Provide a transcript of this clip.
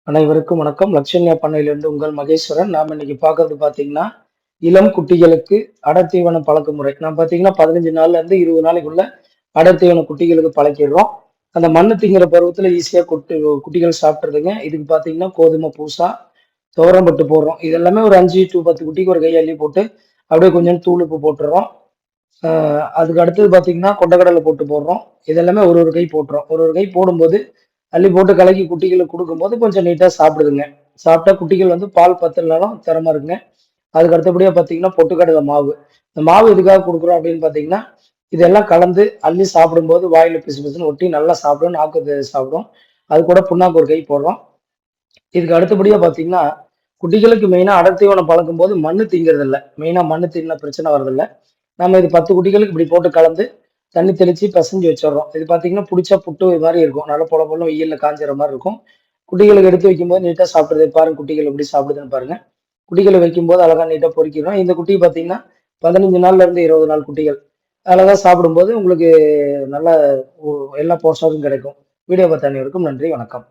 அனைவருக்கும் வணக்கம். லட்சண்யா பண்ணையிலிருந்து உங்கள் மகேஸ்வரன். நாம இன்னைக்கு பார்க்கறது பார்த்தீங்கன்னா, இளம் குட்டிகளுக்கு அடர்த்தீவன பழக்கமுறை. நான் பார்த்தீங்கன்னா 15 நாள்ல இருந்து 20 நாளைக்குள்ள அடர்த்தீவன குட்டிகளுக்கு பழக்கிடுறோம். அந்த மண்ணு திங்கிற பருவத்துல ஈஸியா குட்டிகள் சாப்பிட்டுருதுங்க. இதுக்கு பார்த்தீங்கன்னா கோதுமை பூசா, துவரம்பட்டு போடுறோம். இது எல்லாமே ஒரு 5 டூ 10 குட்டிக்கு ஒரு கை அள்ளி போட்டு, அப்படியே கொஞ்சம் தூள் உப்பு போட்டுறோம். அதுக்கு அடுத்தது பார்த்தீங்கன்னா கொண்டைக்கடலை போட்டு போடுறோம். இது எல்லாமே ஒரு ஒரு கை போட்டுறோம். ஒரு ஒரு கை போடும்போது அள்ளி போட்டு கலக்கி குட்டிகளுக்கு கொடுக்கும்போது கொஞ்சம் நீட்டா சாப்பிடுதுங்க. சாப்பிட்டா குட்டிகள் வந்து பால் பத்தலனாலும் தரமா இருக்குங்க. அதுக்கு அடுத்தபடியா பார்த்தீங்கன்னா, பொட்டுக்கடலை மாவு. இந்த மாவு எதுக்காக குடுக்குறோம் அப்படின்னு பார்த்தீங்கன்னா, இதெல்லாம் கலந்து அள்ளி சாப்பிடும்போது வாயில பிசு பிசுன்னு ஒட்டி நல்லா சாப்பிடும். நாக்கு சாப்பிடும். அது கூட புண்ணாக்கு ஒரு கை போடுறோம். இதுக்கு அடுத்தபடியா பார்த்தீங்கன்னா, குட்டிகளுக்கு மெயினா அடர்த்தீவனம் பழக்கும்போது மண்ணு திங்கிறதில்ல. மெயினா மண்ணு தின்ன பிரச்சனை வரதில்ல. நம்ம இது 10 குட்டிகளுக்கு இப்படி போட்டு கலந்து, தண்ணி தெளிச்சு பெசஞ்சு வச்சுர்றோம். இது பார்த்தீங்கன்னா, புடிச்சா புட்டு மாரி இருக்கும். நல்லா பொல பொலன்னு வெயில்ல காய்ஞ்சிற மாரி இருக்கும். குட்டிகளுக்கு எடுத்து வைக்கும்போது நீட்டா சாப்பிடுது. பாருங்க குட்டிகள் எப்படி சாப்பிடுதுன்னு பாருங்க. குட்டிகள வைக்கும்போது அழகா நீட்டா பொறுக்கிரும். இந்த குட்டி பார்த்தீங்கன்னா, 15 நாள்ல இருந்து 20 நாள் குட்டிகள். அழகா சாப்பிடும்போது உங்களுக்கு நல்ல ஒ எல்லா போஷாக்கும் கிடைக்கும். வீடியோ பார்த்த அனைவருக்கும் நன்றி, வணக்கம்.